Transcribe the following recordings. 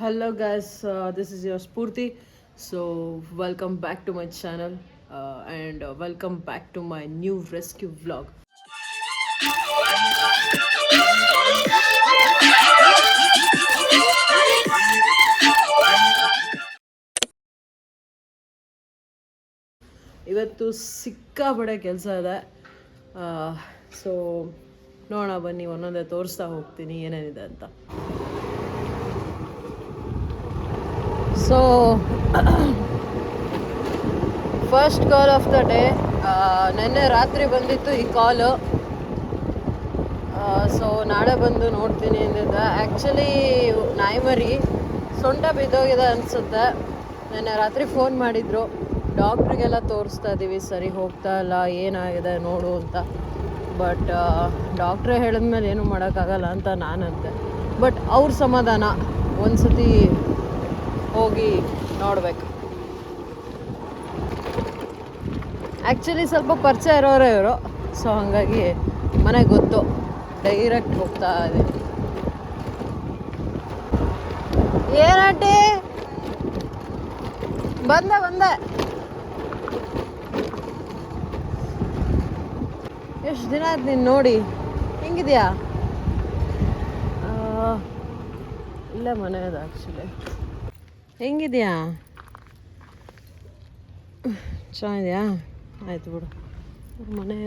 Hello guys, this is your Spurti. So welcome back to my channel and welcome back to my new rescue vlog. ಇವತ್ತು ಸಿಕ್ಕಾಪಟ್ಟೆ ಕೆಲಸ ಇದೆ. So ನೋಡೋಣ ಬನ್ನಿ, ಒಂದೊಂದೇ ತೋರಿಸ್ತಾ ಹೋಗ್ತೀನಿ ಏನೇನಿದೆ ಅಂತ. So first Call of the day. ನೆನ್ನೆ ರಾತ್ರಿ ಬಂದಿತ್ತು ಈ ಕಾಲು. ಸೊ ನಾಳೆ ಬಂದು ನೋಡ್ತೀನಿ ಅಂದಿದ್ದೆ. ಆ್ಯಕ್ಚುಲಿ ನಾಯಿಮರಿ ಸೊಂಟ ಬಿದ್ದೋಗಿದೆ ಅನಿಸುತ್ತೆ. ನೆನ್ನೆ ರಾತ್ರಿ ಫೋನ್ ಮಾಡಿದರು, ಡಾಕ್ಟ್ರಿಗೆಲ್ಲ ತೋರಿಸ್ತಾ ಇದ್ದೀವಿ, ಸರಿ ಹೋಗ್ತಾ ಇಲ್ಲ, ಏನಾಗಿದೆ ನೋಡು ಅಂತ. ಬಟ್ ಡಾಕ್ಟ್ರೇ ಹೇಳಿದ್ಮೇಲೆ ಏನೂ ಮಾಡೋಕ್ಕಾಗಲ್ಲ ಅಂತ ನಾನಂತೆ. ಬಟ್ ಅವ್ರ ಸಮಾಧಾನ, ಒಂದು ಸತಿ ಹೋಗಿ ನೋಡ್ಬೇಕು. ಆ್ಯಕ್ಚುಲಿ ಸ್ವಲ್ಪ ಪರಿಚಯ ಇರೋರೇ ಇವರು, ಸೊ ಹಾಗಾಗಿ ಮನೆಗೆ ಗೊತ್ತು, ಡೈರೆಕ್ಟ್ ಹೋಗ್ತಾ ಇದ್ದೀನಿ. ಏನಾಟಿ ಬಂದೆ. ಎಷ್ಟು ದಿನ ಆಯ್ತು ನೀನು ನೋಡಿ. ಹೆಂಗಿದ್ಯಾ? ಇಲ್ಲೇ ಮನೆ ಇದೆ ಆ್ಯಕ್ಚುಲಿ. ಹೆಂಗಿದ್ಯಾ? ಚೆನ್ನಾಗಿದೆಯಾ? ಆಯ್ತು ಬಿಡು. ಮನೆ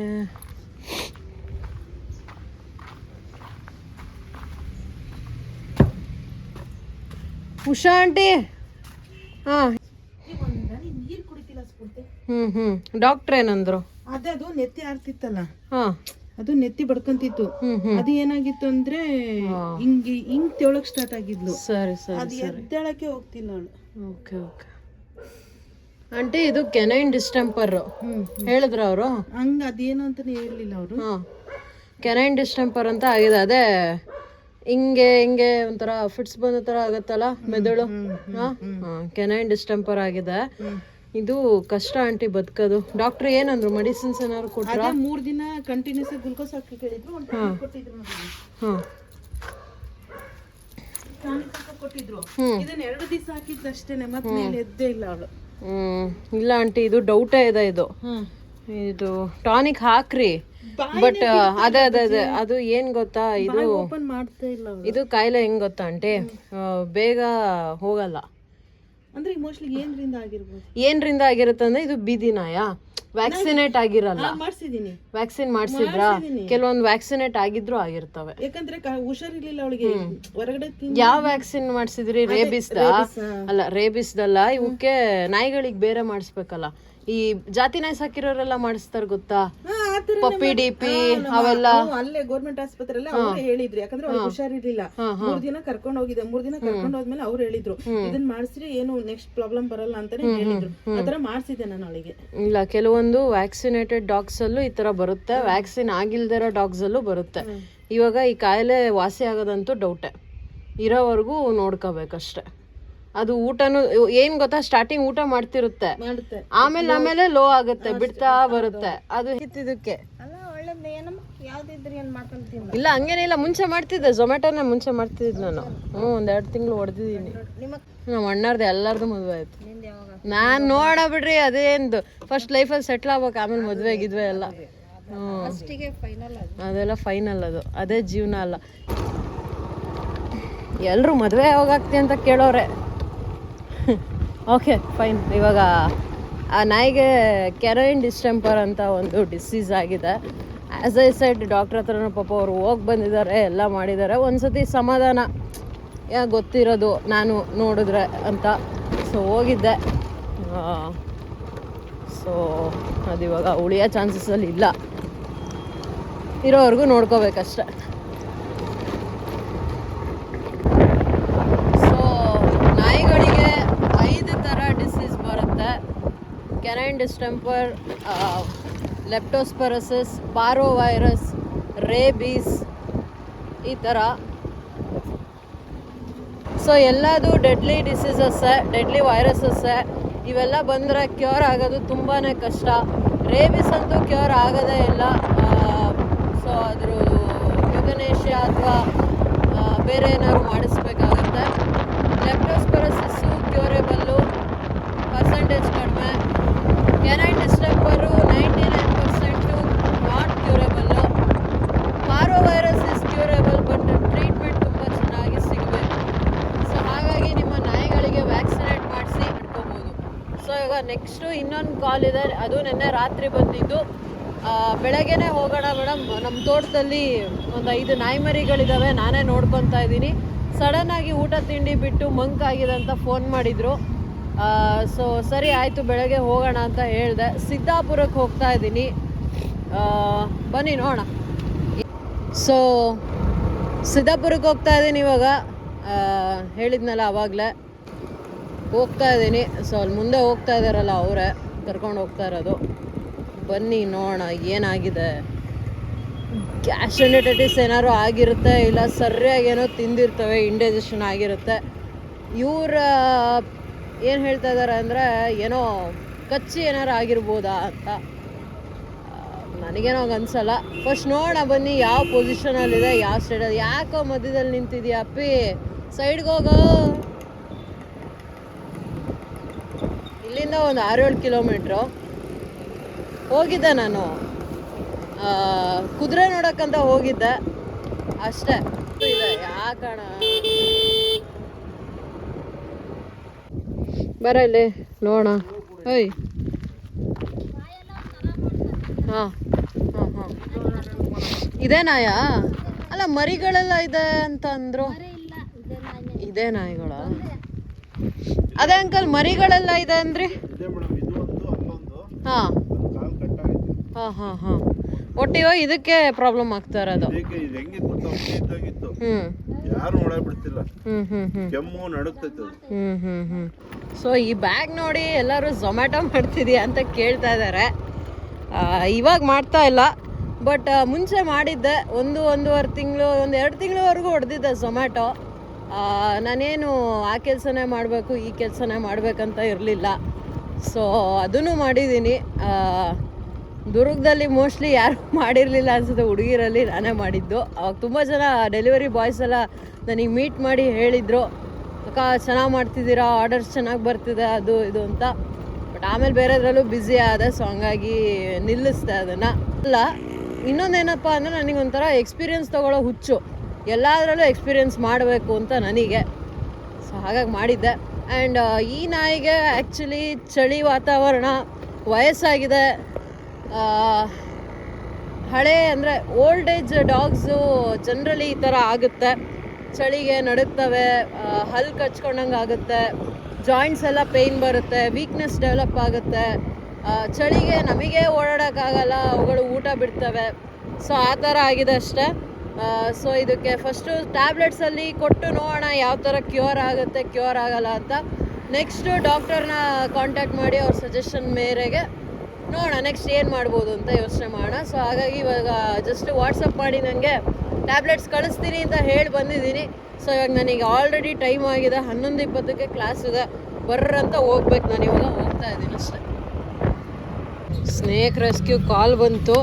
ಉಷಾ ಆಂಟಿ. ಹಾಂ ಡಾಕ್ಟ್ರ್ ಏನಂದ್ರು? ಅದು ನೆತ್ತಿ ಆರ್ತಿತ್ತಲ್ಲ, ಹಾಂ ಅದು ನೆತ್ತಿ ಬಡ್ಕೊಂತಿತ್ತು. ಅದು ಏನಾಗಿತ್ತು ಅಂದ್ರೆ ಹಿಂಗ್ ತೆವಳಕ್ ಸ್ಟಾರ್ಟ್ ಆಗಿದ್ಲು. ಸರಿ ಅದು ಎದ್ದೇಳಕ್ಕೆ ಹೋಗ್ತಿಲ್ಲ ಅವಳು. ಓಕೆ ಆಂಟಿ, ಇದು ಕೆನೈನ್ ಡಿಸ್ಟೆಂಪರ್ ಹೇಳಿದ್ರ ಅವರು? ಹಂಗ ಅದೇನು ಅಂತಾನೆ ಹೇಳಲಿಲ್ಲ ಅವರು. ಹಾಂ, ಕೆನೈನ್ ಡಿಸ್ಟೆಂಪರ್ ಅಂತ ಆಗಿದೆ. ಅದೇ ಹಿಂಗೆ ಒಂಥರ ಫಿಟ್ಸ್ ಬಂದ ಥರ ಆಗುತ್ತಲ್ಲ ಮೆದುಳು. ಹಾಂ, ಕೆನೈನ್ ಡಿಸ್ಟೆಂಪರ್ ಆಗಿದೆ. ಇದು ಕಷ್ಟ ಆಂಟಿ ಬದುಕೋದು. ಡಾಕ್ಟ್ರ್ ಏನಂದ್ರು? ಮೆಡಿಸಿನ್ಸ್ ಏನಾದ್ರು ಕೊಟ್ರ? 3 ದಿನ ಕಂಟಿನ್ಯೂಸ್ ಗ್ಲೂಕೋಸ್ ಹಾಕಿ ಕೇಳಿದ್ರು. ಕೊಟ್ಟಿದ್ರು. ಇದನ್ನ 2 ದಿವಸ ಹಾಕಿದ್ದಷ್ಟೇನೆ, ಮತ್ತೆ ಮೇಲೆ ಎದ್ದೇ ಇಲ್ಲ ಅವಳು. ಇಲ್ಲ ಆಂಟಿ, ಇದು ಡೌಟೇ ಇದೆ. ಇದು ಟಾನಿಕ್ ಹಾಕ್ರಿ, ಬಟ್ ಅದೇ ಅದು ಏನ್ ಗೊತ್ತಾ, ಇದು ಓಪನ್ ಮಾಡ್ತಾ ಇಲ್ಲ. ಇದು ಕಾಯಿಲೆ ಹೆಂಗ್ ಗೊತ್ತಾ ಆಂಟಿ, ಬೇಗ ಹೋಗಲ್ಲ. ಅಂದ್ರೆ ಮೋಸ್ಟ್ಲಿ ಏನ್ರಿಂದ ಆಗಿರುತ್ತೆ ಅಂದ್ರೆ, ಇದು ಬೀದಿ ನಾಯ ವ್ಯಾಕ್ಸಿನೇಟ್ ಆಗಿರಲ್ಲ. ಮಾಡ್ಸಿದೀನಿ, ವ್ಯಾಕ್ಸಿನ್ ಮಾಡ್ಸಿದ್ರ? ಕೆಲವೊಂದು ವ್ಯಾಕ್ಸಿನೇಟ್ ಆಗಿದ್ರು ಆಗಿರ್ತವೆ. ಯಾಕಂದ್ರೆ ಹುಷಾರಿರ್ಲಿಲ್ಲ ಅವಳಿಗೆ, ಹೊರಗಡೆ. ಯಾವ ವ್ಯಾಕ್ಸಿನ್ ಮಾಡ್ಸಿದ್ರಿ? ರೇಬಿಸ್ದ? ಅಲ್ಲ, ರೇಬಿಸ್ದಲ್ಲ. ಇವಕ್ಕೆ ನಾಯಿಗಳಿಗೆ ಬೇರೆ ಮಾಡಿಸ್ಬೇಕಲ್ಲ. ಈ ಜಾತಿ ನಾಯಿ ಸಾಕಿರೋರೆಲ್ಲ ಮಾಡಿಸ್ತಾರ ಗೊತ್ತಾ, ಪಪ್ಪಿ ಡಿಪಿ ಅವೆಲ್ಲ. ಅಲ್ಲೇ ಗೌರ್ಮೆಂಟ್ ಆಸ್ಪತ್ರೆಲ್ಲ ಅವ್ರು ಹೇಳಿದ್ರು, ಯಾಕಂದ್ರೆ ಅವ್ರಿಗೆ ಹುಷಾರಿರ್ಲಿಲ್ಲ. 3 ದಿನ ಕರ್ಕೊಂಡು ಹೋಗಿದೆ. 3 ದಿನ ಕರ್ಕೊಂಡು ಹೋದ್ಮೇಲೆ ಅವ್ರು ಹೇಳಿದ್ರು, ಇದನ್ನ ಮಾಡಿಸಿದ್ರೆ ಏನು ನೆಕ್ಸ್ಟ್ ಪ್ರಾಬ್ಲಮ್ ಬರಲ್ಲ ಅಂತಾನೆ ಹೇಳಿದ್ರು. ಆತರ ಮಾಡ್ಸಿದ್ದೆ ನಾನು ಅವಳಿಗೆ. ಇಲ್ಲ, ಕೆಲವೊಂದು ವ್ಯಾಕ್ಸಿನೇಟೆಡ್ ಡಾಗ್ಸ್ ಅಲ್ಲೂ ಈ ತರ ಬರುತ್ತೆ, ವ್ಯಾಕ್ಸಿನ್ ಆಗಿಲ್ದಿರೋ ಡಾಗ್ಸ್ ಅಲ್ಲೂ ಬರುತ್ತೆ. ಇವಾಗ ಈ ಕಾಯಿಲೆ ವಾಸಿ ಆಗೋದಂತೂ ಡೌಟೆ. ಇರೋವರೆಗೂ ನೋಡ್ಕೋಬೇಕಷ್ಟೆ. ಅದು ಊಟನು ಏನ್ ಗೊತ್ತಾ, ಸ್ಟಾರ್ಟಿಂಗ್ ಊಟ ಮಾಡ್ತಿರುತ್ತೆ, ಆಮೇಲೆ ಲೋ ಆಗುತ್ತೆ, ಬಿಡ್ತಾ ಬರುತ್ತೆ. ಅದು ಇದಕ್ಕೆ ಇಲ್ಲ, ಹಂಗೇನಿಲ್ಲ. ಮುಂಚೆ ಮಾಡ್ತಿದ್ದೆ, ಝೊಮ್ಯಾಟೋನ ಮುಂಚೆ ಮಾಡ್ತಿದ್ದೆ ನಾನು. 1-2 ತಿಂಗಳು ಹೊಡೆದಿದ್ದೀನಿ. ನಮ್ಮ ಅಣ್ಣಾರ್ದು ಎಲ್ಲಾರ್ದು ಮದುವೆ ಆಯ್ತು. ನಾನ್ ನೋಡಬಿಡ್ರಿ, ಅದೇಂದು ಫಸ್ಟ್ ಲೈಫಲ್ಲಿ ಸೆಟ್ಲ್ ಆಗ್ಬೇಕು, ಆಮೇಲೆ ಮದುವೆ ಆಗಿದ್ವಿ ಎಲ್ಲ. ಅದೆಲ್ಲ ಫೈನಲ್. ಅದೇ ಜೀವನ ಅಲ್ಲ. ಎಲ್ರು ಮದುವೆ ಯಾವಾಗಾಗ್ತಿ ಅಂತ ಕೇಳೋರೆ. Okay fine. ಇವಾಗ ಆ ನಾಯಿಗೆ ಕೆನೈನ್ ಡಿಸ್ಟೆಂಪರ್ ಅಂತ ಒಂದು ಡಿಸೀಸ್ ಆಗಿದೆ. ಆ್ಯಸ್ ಐ ಸೈಡ್, ಡಾಕ್ಟ್ರ್ ಹತ್ರನೂ ಪಾಪ ಅವರು ಹೋಗಿ ಬಂದಿದ್ದಾರೆ, ಎಲ್ಲ ಮಾಡಿದ್ದಾರೆ. ಒಂದ್ಸತಿ ಸಮಾಧಾನ ಗೊತ್ತಿರೋದು ನಾನು ನೋಡಿದ್ರೆ ಅಂತ. ಸೊ ಹೋಗಿದ್ದೆ. ಸೊ ಅದಿವಾಗ ಉಳಿಯೋ ಚಾನ್ಸಸ್ಸಲ್ಲಿ ಇಲ್ಲ, ಇರೋವರೆಗೂ ನೋಡ್ಕೋಬೇಕಷ್ಟೆ. ನಾಯಿಗಳಿಗೆ 5 ಥರ ಡಿಸೀಸ್ ಬರುತ್ತೆ: canine distemper, leptospirosis, parvo virus, rabies, ಈ ಥರ. ಸೊ ಎಲ್ಲದು ಡೆಡ್ಲಿ ಡಿಸೀಸಸ್ಸೇ, ಡೆಡ್ಲಿ ವೈರಸಸ್ಸೇ. ಇವೆಲ್ಲ ಬಂದರೆ ಕ್ಯೂರ್ ಆಗೋದು ತುಂಬಾ ಕಷ್ಟ. ರೇಬೀಸ್ ಅಂತೂ ಕ್ಯೂರ್ ಆಗೋದೇ ಇಲ್ಲ. ಸೊ ಅದ್ರ ಯುಗನೇಷಿಯಾ ಅಥವಾ ಬೇರೆ ಏನಾದ್ರು ಮಾಡಿಸ್ಬೇಕಾಗತ್ತೆ. Lepto canine distemper 99% not curable. Parvo virus is curable, but treatment ತುಂಬ ಚೆನ್ನಾಗಿ ಸಿಗಬೇಕು. ಸೊ ಹಾಗಾಗಿ ನಿಮ್ಮ ನಾಯಿಗಳಿಗೆ ವ್ಯಾಕ್ಸಿನೇಟ್ ಮಾಡಿಸಿ ಇಟ್ಕೋಬೋದು. ಸೊ ಇವಾಗ ನೆಕ್ಸ್ಟು ಇನ್ನೊಂದು ಕಾಲ್ ಇದೆ, ಅದು ನಿನ್ನೆ ರಾತ್ರಿ ಬಂದಿದ್ದು. ಬೆಳಗ್ಗೆನೇ ಹೋಗೋಣ ಮೇಡಮ್, ನಮ್ಮ ತೋಟದಲ್ಲಿ ಒಂದು 5 ನಾಯಿ ಮರಿಗಳಿದ್ದಾವೆ, ನಾನೇ ನೋಡ್ಕೊತಾ ಇದ್ದೀನಿ. ಸಡನ್ನಾಗಿ ಊಟ ತಿಂಡಿ ಬಿಟ್ಟು ಮಂಕಾಗಿದೆ ಅಂತ ಫೋನ್ ಮಾಡಿದರು. ಸೊ ಸರಿ ಆಯಿತು, ಬೆಳಗ್ಗೆ ಹೋಗೋಣ ಅಂತ ಹೇಳಿದೆ. ಸಿದ್ದಾಪುರಕ್ಕೆ ಹೋಗ್ತಾ ಇದ್ದೀನಿ, ಬನ್ನಿ ನೋಡೋಣ. ಸೊ ಸಿದ್ದಾಪುರಕ್ಕೆ ಹೋಗ್ತಾ ಇದ್ದೀನಿ ಇವಾಗ, ಹೇಳಿದ್ನಲ್ಲ ಆವಾಗಲೇ ಹೋಗ್ತಾ ಇದ್ದೀನಿ. ಸೊ ಅಲ್ಲಿ ಮುಂದೆ ಹೋಗ್ತಾ ಇದ್ದಾರಲ್ಲ ಅವರೇ ಕರ್ಕೊಂಡು ಹೋಗ್ತಾ ಇರೋದು. ಬನ್ನಿ ನೋಡೋಣ ಏನಾಗಿದೆ. ಗ್ಯಾಸ್ಟ್ರೈಟಿಸ್ ಏನಾದ್ರು ಆಗಿರುತ್ತೆ, ಇಲ್ಲ ಸರಿಯಾಗಿ ಏನೋ ತಿಂದಿರ್ತವೆ, ಇಂಡೈಜೆಷನ್ ಆಗಿರುತ್ತೆ. ಇವ್ರ ಏನು ಹೇಳ್ತಾ ಇದ್ದಾರೆ ಅಂದರೆ ಏನೋ ಕಚ್ಚಿ ಏನಾರು ಆಗಿರ್ಬೋದಾ ಅಂತ. ನನಗೇನೋ ಹಂಗೆ ಅನ್ಸಲ್ಲ. ಫಸ್ಟ್ ನೋಡೋಣ ಬನ್ನಿ ಯಾವ ಪೊಸಿಷನಲ್ಲಿದೆ, ಯಾವ ಸ್ಟೇಟಲ್ಲಿ. ಯಾಕೋ ಮಧ್ಯದಲ್ಲಿ ನಿಂತಿದ್ಯಾ ಅಪ್ಪಿ, ಸೈಡ್ಗೆ ಹೋಗೋ. ಇಲ್ಲಿಂದ ಒಂದು 6-7 ಕಿಲೋಮೀಟ್ರು ಹೋಗಿದ್ದೆ ನಾನು, ಕುದುರೆ ನೋಡೋಕ್ಕಂತ ಹೋಗಿದ್ದೆ ಅಷ್ಟೇ. ಇದೆ ಯಾಕಣ, ಬರ ಇಲ್ಲಿ ನೋಡೋಣ. ಓಯ್ ಹಾಂ ಹಾಂ ಹಾಂ, ಇದೇ ನಾಯ ಅಲ್ಲ, ಮರಿಗಳೆಲ್ಲ ಇದೆ ಅಂತ ಅಂದರು. ಇದೇ ನಾಯಿಗಳ? ಅದೇ ಅಂಕಲ್, ಮರಿಗಳೆಲ್ಲ ಇದೆ ಅಂದ್ರಿ. ಹಾಂ ಹಾಂ ಹಾಂ ಹಾಂ, ಒಟ್ಟಿಗೆ ಇದಕ್ಕೆ ಪ್ರಾಬ್ಲಮ್ ಆಗ್ತಾ ಇರೋದು. ಸೊ ಈ ಬ್ಯಾಗ್ ನೋಡಿ ಎಲ್ಲರೂ ಝೊಮ್ಯಾಟೊ ಮಾಡ್ತಿದ್ಯಾ ಅಂತ ಕೇಳ್ತಾ ಇದ್ದಾರೆ. ಇವಾಗ ಮಾಡ್ತಾ ಇಲ್ಲ, ಬಟ್ ಮುಂಚೆ ಮಾಡಿದ್ದೆ. 1-1.5 ತಿಂಗಳು, 2 ತಿಂಗಳವರೆಗೂ ಹೊಡೆದಿದ್ದೆ ಝೊಮ್ಯಾಟೊ. ನಾನೇನು ಆ ಕೆಲಸನೇ ಮಾಡಬೇಕು ಈ ಕೆಲಸನೇ ಮಾಡಬೇಕಂತ ಇರಲಿಲ್ಲ. ಸೊ ಅದನ್ನು ಮಾಡಿದ್ದೀನಿ. ದುರ್ಗದಲ್ಲಿ ಮೋಸ್ಟ್ಲಿ ಯಾರು ಮಾಡಿರಲಿಲ್ಲ ಅನ್ಸುತ್ತೆ, ಹುಡುಗಿರಲ್ಲಿ ನಾನೇ ಮಾಡಿದ್ದು. ಅವಾಗ ತುಂಬ ಜನ ಡೆಲಿವರಿ ಬಾಯ್ಸ್ ಎಲ್ಲ ನನಗೆ ಮೀಟ್ ಮಾಡಿ ಹೇಳಿದರು, ಅಕ್ಕ ಚೆನ್ನಾಗಿ ಮಾಡ್ತಿದ್ದೀರಾ, ಆರ್ಡರ್ಸ್ ಚೆನ್ನಾಗಿ ಬರ್ತಿದೆ, ಅದು ಇದು ಅಂತ. ಬಟ್ ಆಮೇಲೆ ಬೇರೆದ್ರಲ್ಲೂ ಬ್ಯುಸಿ ಆದೆ, ಸೊ ಹಂಗಾಗಿ ನಿಲ್ಲಿಸ್ದೆ ಅದನ್ನು. ಅಲ್ಲ, ಇನ್ನೊಂದೇನಪ್ಪ ಅಂದರೆ ನನಗೊಂಥರ ಎಕ್ಸ್ಪೀರಿಯೆನ್ಸ್ ತೊಗೊಳ್ಳೋ ಹುಚ್ಚು, ಎಲ್ಲದರಲ್ಲೂ ಎಕ್ಸ್ಪೀರಿಯೆನ್ಸ್ ಮಾಡಬೇಕು ಅಂತ ನನಗೆ. ಸೊ ಹಾಗಾಗಿ ಮಾಡಿದ್ದೆ. ಆ್ಯಂಡ್ ಈ ನಾಯಿಗೆ ಆ್ಯಕ್ಚುಲಿ ಚಳಿ ವಾತಾವರಣ, ವಯಸ್ಸಾಗಿದೆ, ಹಳೆ ಅಂದರೆ ಓಲ್ಡ್ ಏಜ್ ಡಾಗ್ಸು ಜನರಲಿ ಈ ಥರ ಆಗುತ್ತೆ. ಚಳಿಗೆ ನಡುಗ್ತವೆ, ಹಲ್ಲು ಕಚ್ಕೊಂಡಂಗೆ ಆಗುತ್ತೆ, ಜಾಯಿಂಟ್ಸ್ ಎಲ್ಲ ಪೇಯ್ನ್ ಬರುತ್ತೆ, ವೀಕ್ನೆಸ್ ಡೆವಲಪ್ ಆಗುತ್ತೆ. ಚಳಿಗೆ ನಮಗೆ ಓಡಾಡೋಕ್ಕಾಗಲ್ಲ, ಅವುಗಳು ಊಟ ಬಿಡ್ತವೆ. ಸೊ ಆ ಥರ ಆಗಿದೆ ಅಷ್ಟೇ. ಸೊ ಇದಕ್ಕೆ ಫಸ್ಟು ಟ್ಯಾಬ್ಲೆಟ್ಸಲ್ಲಿ ಕೊಟ್ಟು ನೋಡೋಣ ಯಾವ ಥರ ಕ್ಯೂರ್ ಆಗುತ್ತೆ, ಕ್ಯೂರ್ ಆಗಲ್ಲ ಅಂತ. ನೆಕ್ಸ್ಟು ಡಾಕ್ಟರ್ನ ಕಾಂಟ್ಯಾಕ್ಟ್ ಮಾಡಿ ಅವ್ರ ಸಜೆಷನ್ ಮೇರೆಗೆ ನೋಡೋಣ ನೆಕ್ಸ್ಟ್ ಏನು ಮಾಡ್ಬೋದು ಅಂತ ಯೋಚನೆ ಮಾಡೋಣ. ಸೊ ಹಾಗಾಗಿ ಇವಾಗ ಜಸ್ಟ್ ವಾಟ್ಸಪ್ ಮಾಡಿ ನನಗೆ ಟ್ಯಾಬ್ಲೆಟ್ಸ್ ಕಳಿಸ್ತೀನಿ ಅಂತ ಹೇಳಿ ಬಂದಿದ್ದೀನಿ. ಸೊ ಇವಾಗ ನನಗೆ ಆಲ್ರೆಡಿ ಟೈಮ್ ಆಗಿದೆ, 11:20ಕ್ಕೆ ಕ್ಲಾಸ್ ಇದೆ, ಬರ್ರಂತ ಹೋಗ್ಬೇಕು. ನಾನು ಇವಾಗ ಹೋಗ್ತಾ ಇದ್ದೀನಿ ಅಷ್ಟೇ. ಸ್ನೇಕ್ ರೆಸ್ಕ್ಯೂ ಕಾಲ್ ಬಂತು,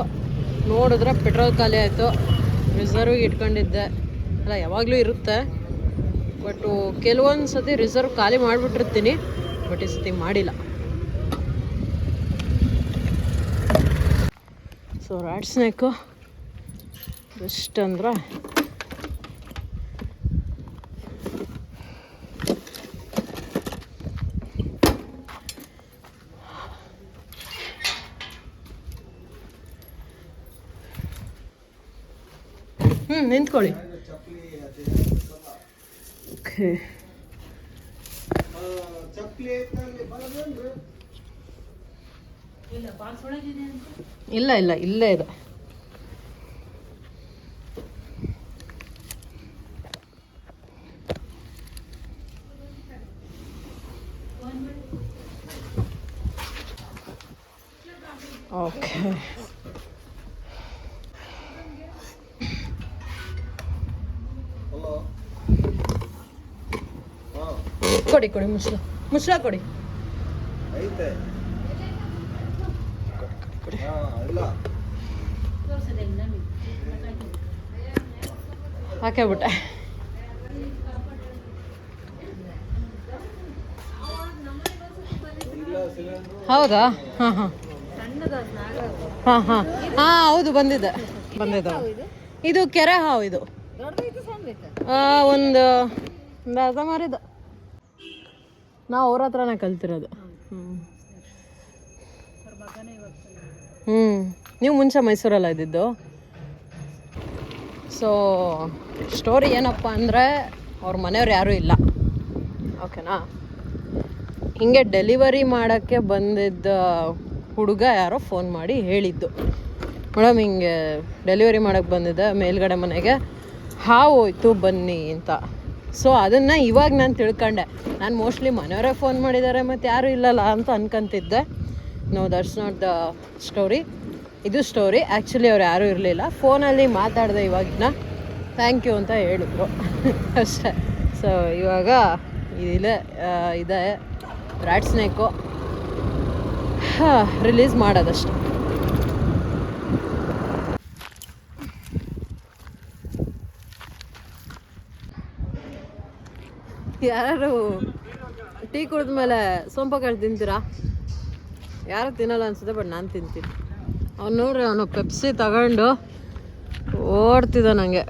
ನೋಡಿದ್ರೆ ಪೆಟ್ರೋಲ್ ಖಾಲಿ ಆಯಿತು. ರಿಸರ್ವ್ಗೆ ಇಟ್ಕೊಂಡಿದ್ದೆ, ಅಲ್ಲ ಯಾವಾಗಲೂ ಇರುತ್ತೆ, ಬಟ್ಟು ಕೆಲವೊಂದು ಸತಿ ರಿಸರ್ವ್ ಖಾಲಿ ಮಾಡಿಬಿಟ್ಟಿರ್ತೀನಿ, ಬಟ್ ಈ ಸತಿ ಮಾಡಿಲ್ಲ. ಸೊ ರ್ಯಾಟ್ ಸ್ನೇಕು ಬೆಸ್ಟ್ ಅಂದ್ರೆ ನಿಂತ್ಕೊಳ್ಳಿ. ಓಕೆ, ಇಲ್ಲ ಇಲ್ಲ ಇಲ್ಲೇ ಇದೆ. ಓಕೆ, ಕೊಡಿ ಕೊಡಿ, ಮುಚ್ಚಳ ಕೊಡಿ. ಹಾಕೇ ಬಿಟ್ಟೆ. ಹೌದಾ? ಹಾಂ ಹಾಂ, ಹಾಂ ಹಾಂ ಹಾಂ ಹೌದು ಬಂದಿದೆ ಇದು ಕೆರೆ ಹಾವು ಇದು ಒಂದು ಅರ್ಧ ಮಾರಿದ ನಾವು ಅವ್ರ ಹತ್ರನೇ ಕಲ್ತಿರೋದು. ನೀವು ಮುಂಚೆ ಮೈಸೂರಲ್ಲ ಇದ್ದಿದ್ದು. ಸೊ ಸ್ಟೋರಿ ಏನಪ್ಪ ಅಂದರೆ ಅವ್ರ ಮನೆಯವ್ರು ಯಾರೂ ಇಲ್ಲ, ಓಕೆನಾ. ಹಿಂಗೆ ಡೆಲಿವರಿ ಮಾಡೋಕ್ಕೆ ಬಂದಿದ್ದ ಹುಡುಗ ಯಾರೋ ಫೋನ್ ಮಾಡಿ ಹೇಳಿದ್ದು, ಮೇಡಮ್ ಹಿಂಗೆ ಡೆಲಿವರಿ ಮಾಡೋಕ್ಕೆ ಬಂದಿದ್ದೆ ಮೇಲ್ಗಡೆ ಮನೆಗೆ, ಹಾವು ಹೋಯ್ತು ಬನ್ನಿ ಅಂತ. ಸೊ ಅದನ್ನು ಇವಾಗ ನಾನು ತಿಳ್ಕೊಂಡೆ. ನಾನು ಮೋಸ್ಟ್ಲಿ ಮನೆಯವರೇ ಫೋನ್ ಮಾಡಿದ್ದಾರೆ ಮತ್ತು ಯಾರೂ ಇಲ್ಲಲ್ಲ ಅಂತ ಅನ್ಕೊಂತಿದ್ದೆ. No, that's not the story. ಇದು ಸ್ಟೋರಿ. ಆ್ಯಕ್ಚುಲಿ ಅವ್ರು ಯಾರೂ ಇರಲಿಲ್ಲ. ಫೋನಲ್ಲಿ ಮಾತಾಡಿದೆ ಇವಾಗಿನ, ಥ್ಯಾಂಕ್ ಯು ಅಂತ ಹೇಳಿದ್ರು ಅಷ್ಟೇ. ಸೊ ಇವಾಗ ಇದೆ ರ್ಯಾಟ್ ಸ್ನೇಕು ರಿಲೀಸ್ ಮಾಡೋದಷ್ಟೆ. ಯಾರು ಟೀ ಕುಡಿದ್ಮೇಲೆ ಸೋಂಪಕಾಳು ತಿಂತೀರಾ? ಯಾರು ತಿನ್ನಲ್ಲ ಅನ್ಸುತ್ತೆ, ಬಟ್ ನಾನು ತಿಂತೀನಿ. ಅವ್ನು ನೋಡ್ರಿ, ಅವನು ಪೆಪ್ಸಿ ತಗೊಂಡು ಓಡ್ತಿದ್ದ ನನಗೆ.